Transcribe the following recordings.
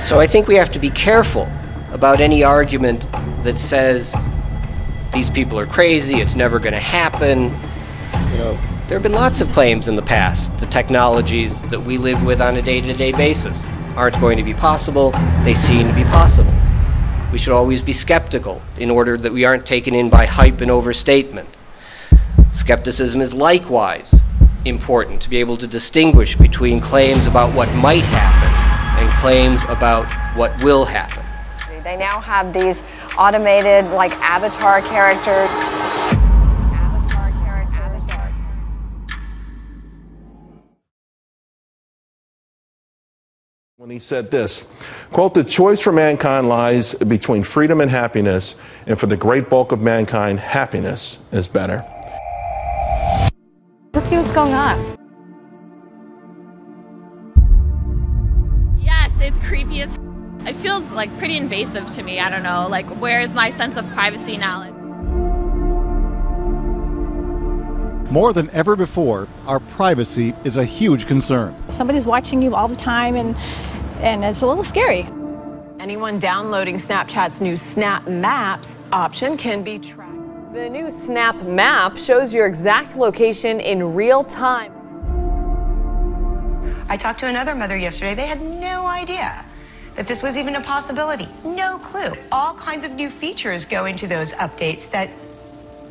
So I think we have to be careful about any argument that says these people are crazy, it's never going to happen. You know, there have been lots of claims in the past. The technologies that we live with on a day-to-day basis aren't going to be possible. They seem to be possible. We should always be skeptical in order that we aren't taken in by hype and overstatement. Skepticism is likewise important to be able to distinguish between claims about what might happen and claims about what will happen. They now have these automated, like, avatar characters. When he said this, quote, "The choice for mankind lies between freedom and happiness, and for the great bulk of mankind, happiness is better." Let's see what's going on. Yes, it's creepy as it feels like pretty invasive to me. I don't know, like, where is my sense of privacy now? More than ever before, our privacy is a huge concern. Somebody's watching you all the time, and it's a little scary. Anyone downloading Snapchat's new Snap Maps option can be tracked. The new Snap Map shows your exact location in real time. I talked to another mother yesterday. They had no idea that this was even a possibility. No clue. All kinds of new features go into those updates that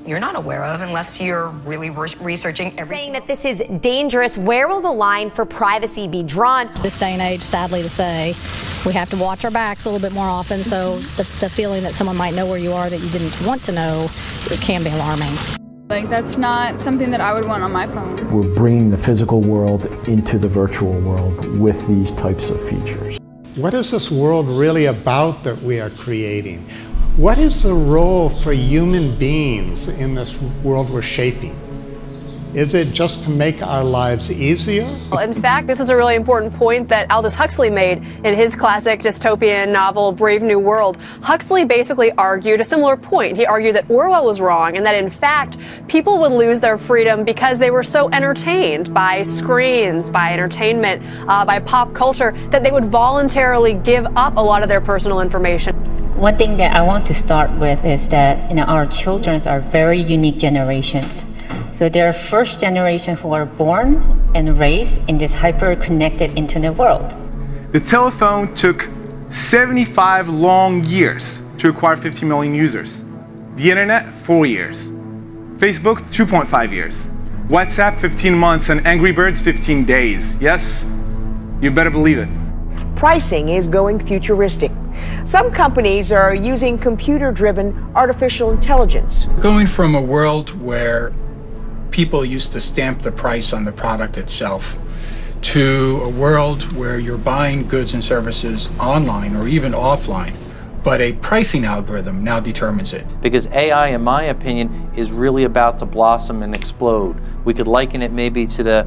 you're not aware of unless you're really researching everything. Saying that this is dangerous, where will the line for privacy be drawn? This day and age, sadly to say, we have to watch our backs a little bit more often, so the feeling that someone might know where you are that you didn't want to know, it can be alarming. Like, that's not something that I would want on my phone. We're bringing the physical world into the virtual world with these types of features. What is this world really about that we are creating? What is the role for human beings in this world we're shaping? Is it just to make our lives easier? In fact, this is a really important point that Aldous Huxley made in his classic dystopian novel, Brave New World. Huxley basically argued a similar point. He argued that Orwell was wrong and that, in fact, people would lose their freedom because they were so entertained by screens, by entertainment, by pop culture, that they would voluntarily give up a lot of their personal information. One thing that I want to start with is that, our children are very unique generations. So they're first generation who are born and raised in this hyper-connected internet world. The telephone took 75 long years to acquire 50 million users. The internet, 4 years. Facebook, 2.5 years. WhatsApp, 15 months, and Angry Birds, 15 days. Yes? You better believe it. Pricing is going futuristic. Some companies are using computer-driven artificial intelligence. Going from a world where people used to stamp the price on the product itself to a world where you're buying goods and services online or even offline, but a pricing algorithm now determines it. Because AI, in my opinion, is really about to blossom and explode. We could liken it maybe to the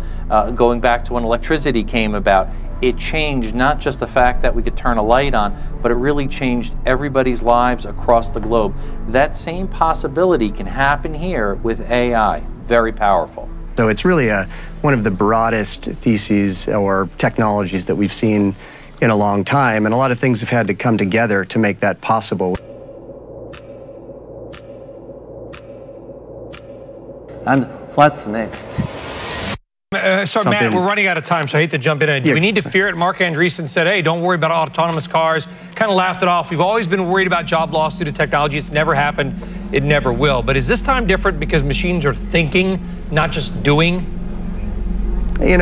going back to when electricity came about. It changed not just the fact that we could turn a light on, but it really changed everybody's lives across the globe. That same possibility can happen here with AI. Very powerful. So it's really one of the broadest theses or technologies that we've seen in a long time, and a lot of things have had to come together to make that possible. And what's next? Sorry, Matt, we're running out of time, so I hate to jump in. Do we need to fear it? Mark Andreessen said, hey, don't worry about autonomous cars. Kind of laughed it off. We've always been worried about job loss due to technology. It's never happened. It never will. But is this time different because machines are thinking, not just doing? You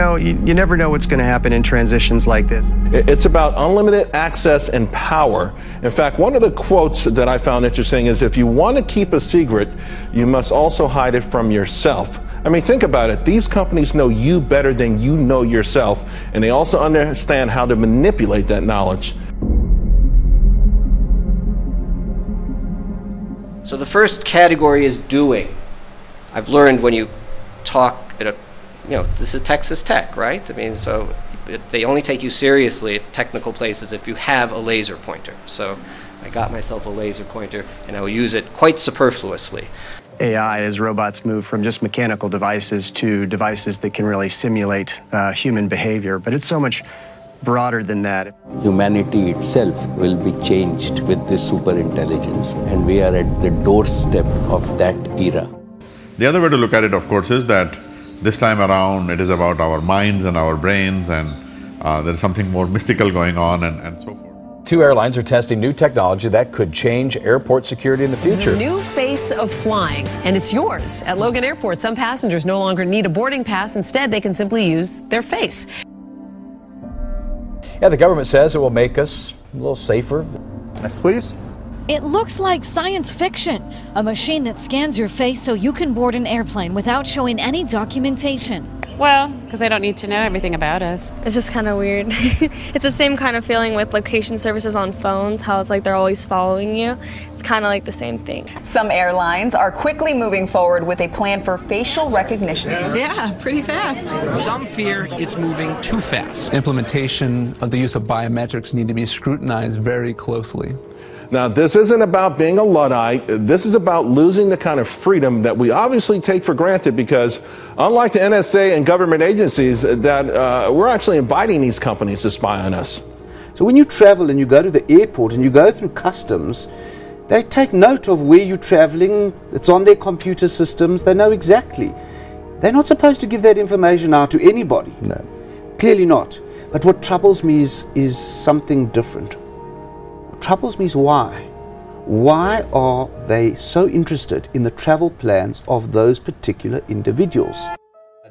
never know what's going to happen in transitions like this. It's about unlimited access and power. In fact, one of the quotes that I found interesting is, if you want to keep a secret, you must also hide it from yourself. I mean, think about it. These companies know you better than you know yourself, and they also understand how to manipulate that knowledge. So the first category is doing. I've learned when you talk at a, this is Texas Tech, right? I mean, so they only take you seriously at technical places if you have a laser pointer. So I got myself a laser pointer, and I will use it quite superfluously. AI, as robots move from just mechanical devices to devices that can really simulate human behavior. But it's so much broader than that. Humanity itself will be changed with this superintelligence, and we are at the doorstep of that era. The other way to look at it, of course, is that this time around it is about our minds and our brains, and there's something more mystical going on and so forth. 2 airlines are testing new technology that could change airport security in the future. The new face of flying, and it's yours. At Logan Airport, some passengers no longer need a boarding pass. Instead, they can simply use their face. Yeah, the government says it will make us a little safer. Next, please. It looks like science fiction, a machine that scans your face so you can board an airplane without showing any documentation. Well, because I don't need to know everything about us. It's just kind of weird. It's the same kind of feeling with location services on phones, how it's like they're always following you. It's kind of like the same thing. Some airlines are quickly moving forward with a plan for facial recognition. Yeah, pretty fast. Some fear it's moving too fast. Implementation of the use of biometrics need to be scrutinized very closely. Now, this isn't about being a Luddite. This is about losing the kind of freedom that we obviously take for granted, because unlike the NSA and government agencies, that we're actually inviting these companies to spy on us. So when you travel and you go to the airport and you go through customs, they take note of where you're traveling. It's on their computer systems. They know exactly. They're not supposed to give that information out to anybody. No. Clearly not. But what troubles me is something different. Troubles me is why. Why are they so interested in the travel plans of those particular individuals?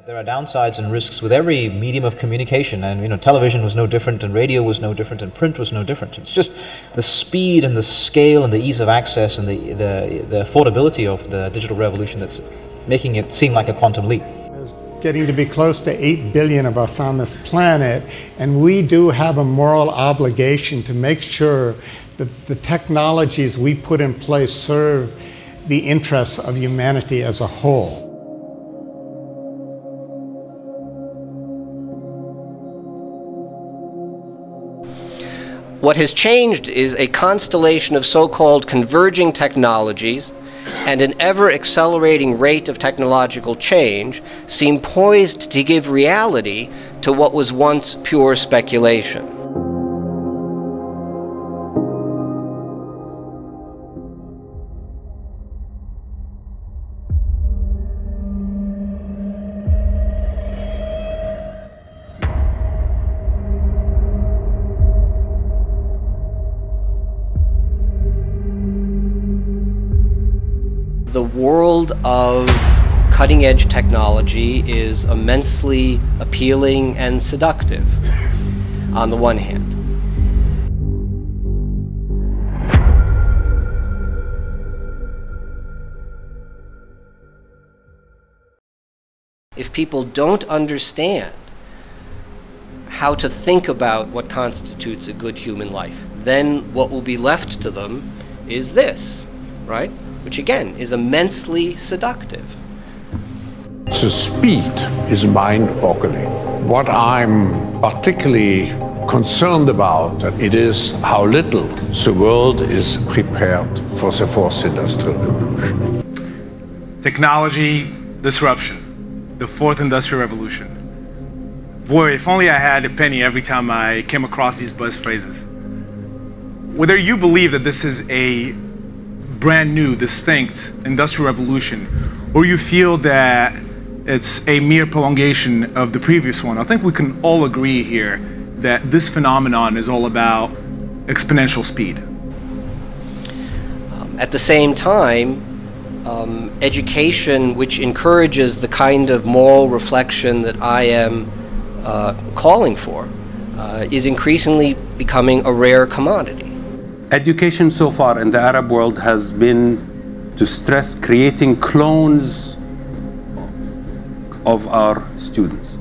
There are downsides and risks with every medium of communication, and television was no different, and radio was no different, and print was no different. It's just the speed and the scale and the ease of access and the affordability of the digital revolution that's making it seem like a quantum leap. Getting to be close to 8 billion of us on this planet, and we do have a moral obligation to make sure that the technologies we put in place serve the interests of humanity as a whole. What has changed is a constellation of so-called converging technologies and an ever-accelerating rate of technological change seem poised to give reality to what was once pure speculation. The world of cutting-edge technology is immensely appealing and seductive, on the one hand. If people don't understand how to think about what constitutes a good human life, then what will be left to them is this, right? Which again is immensely seductive. The speed is mind-boggling. What I'm particularly concerned about it is how little the world is prepared for the fourth industrial revolution. Technology disruption, the fourth industrial revolution. Boy, if only I had a penny every time I came across these buzz phrases. Whether you believe that this is a brand new, distinct industrial revolution, or you feel that it's a mere prolongation of the previous one, I think we can all agree here that this phenomenon is all about exponential speed. At the same time, education which encourages the kind of moral reflection that I am calling for is increasingly becoming a rare commodity. Education so far in the Arab world has been to stress creating clones of our students.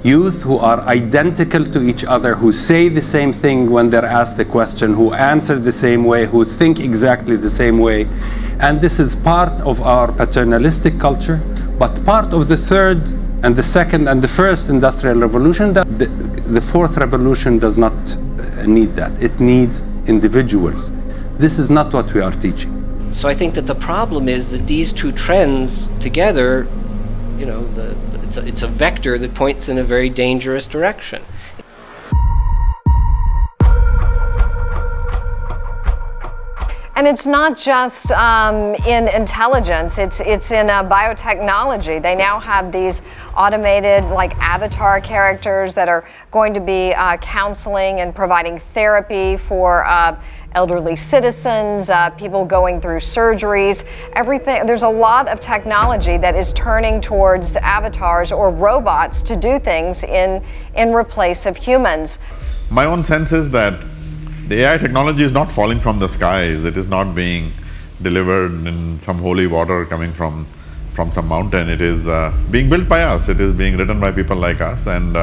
Youth who are identical to each other, who say the same thing when they're asked a question, who answer the same way, who think exactly the same way. And this is part of our paternalistic culture, but part of the third and the second and the first industrial revolution. That the fourth revolution does not need that. It needs individuals. This is not what we are teaching. So I think that the problem is that these two trends together, you know, it's a vector that points in a very dangerous direction. And it's not just in intelligence, it's in biotechnology. They now have these automated like avatar characters that are going to be counseling and providing therapy for elderly citizens, people going through surgeries, everything. There's a lot of technology that is turning towards avatars or robots to do things in replace of humans. My own sense is that the AI technology is not falling from the skies. It is not being delivered in some holy water coming from some mountain. It is being built by us. It is being written by people like us, and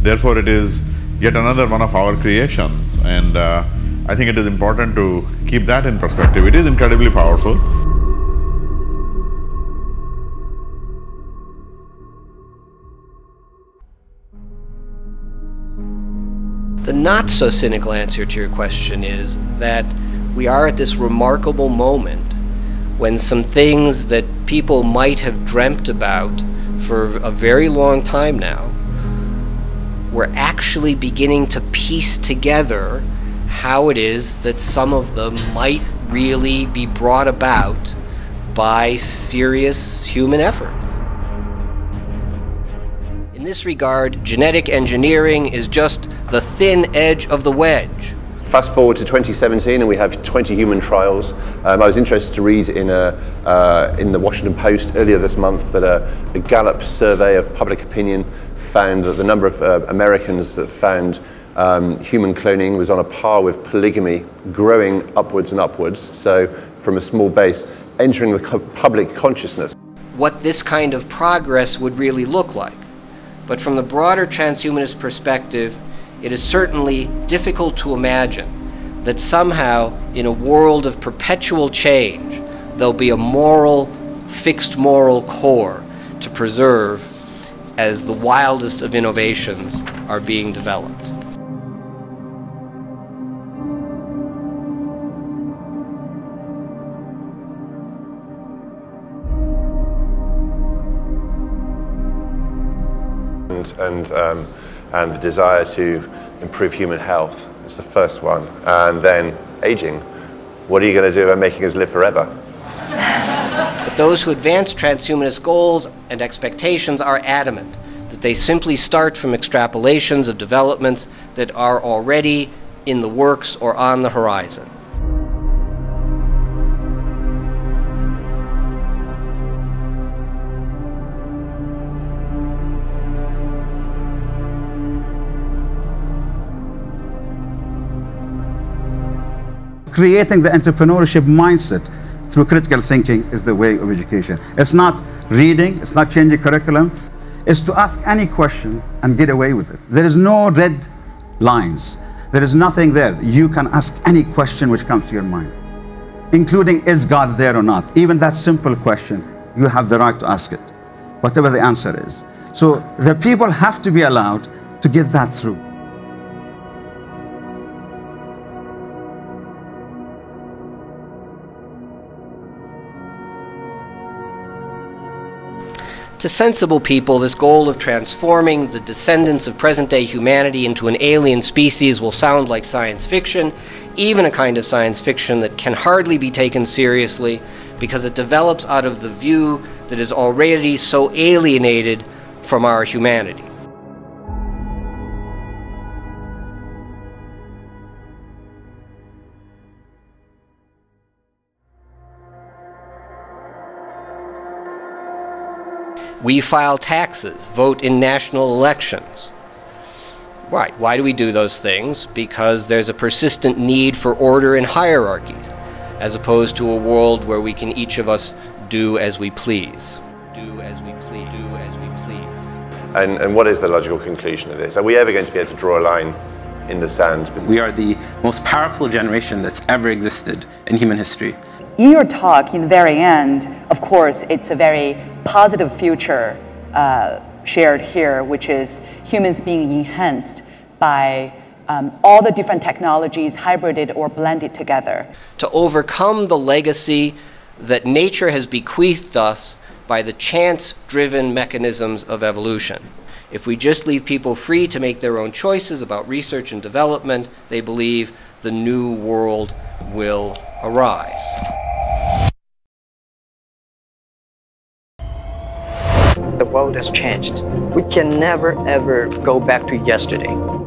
therefore it is yet another one of our creations. And I think it is important to keep that in perspective. It is incredibly powerful. The not so cynical answer to your question is that we are at this remarkable moment when some things that people might have dreamt about for a very long time now, we're actually beginning to piece together how it is that some of them might really be brought about by serious human efforts. In this regard, genetic engineering is just the thin edge of the wedge. Fast forward to 2017 and we have 20 human trials. I was interested to read in the Washington Post earlier this month that a Gallup survey of public opinion found that the number of Americans that found human cloning was on a par with polygamy, growing upwards and upwards, so from a small base, entering the public consciousness. What this kind of progress would really look like. But from the broader transhumanist perspective, it is certainly difficult to imagine that somehow in a world of perpetual change, there'll be a fixed moral core to preserve as the wildest of innovations are being developed. And the desire to improve human health is the first one. And then aging. What are you going to do about making us live forever? But those who advance transhumanist goals and expectations are adamant that they simply start from extrapolations of developments that are already in the works or on the horizon. Creating the entrepreneurship mindset through critical thinking is the way of education. It's not reading, it's not changing curriculum, it's to ask any question and get away with it. There is no red lines. There is nothing there. You can ask any question which comes to your mind, including is God there or not. Even that simple question, you have the right to ask it, whatever the answer is. So the people have to be allowed to get that through. To sensible people, this goal of transforming the descendants of present-day humanity into an alien species will sound like science fiction, even a kind of science fiction that can hardly be taken seriously because it develops out of the view that is already so alienated from our humanity. We file taxes, vote in national elections. Right, why do we do those things? Because there's a persistent need for order and hierarchies, as opposed to a world where we can each of us do as we please. Do as we please. Do as we please. And what is the logical conclusion of this? Are we ever going to be able to draw a line in the sand? We are the most powerful generation that's ever existed in human history. In your talk, in the very end, of course, it's a very positive future shared here, which is humans being enhanced by all the different technologies hybrided or blended together. To overcome the legacy that nature has bequeathed us by the chance-driven mechanisms of evolution. If we just leave people free to make their own choices about research and development, they believe the new world will arise. The world has changed. We can never ever go back to yesterday.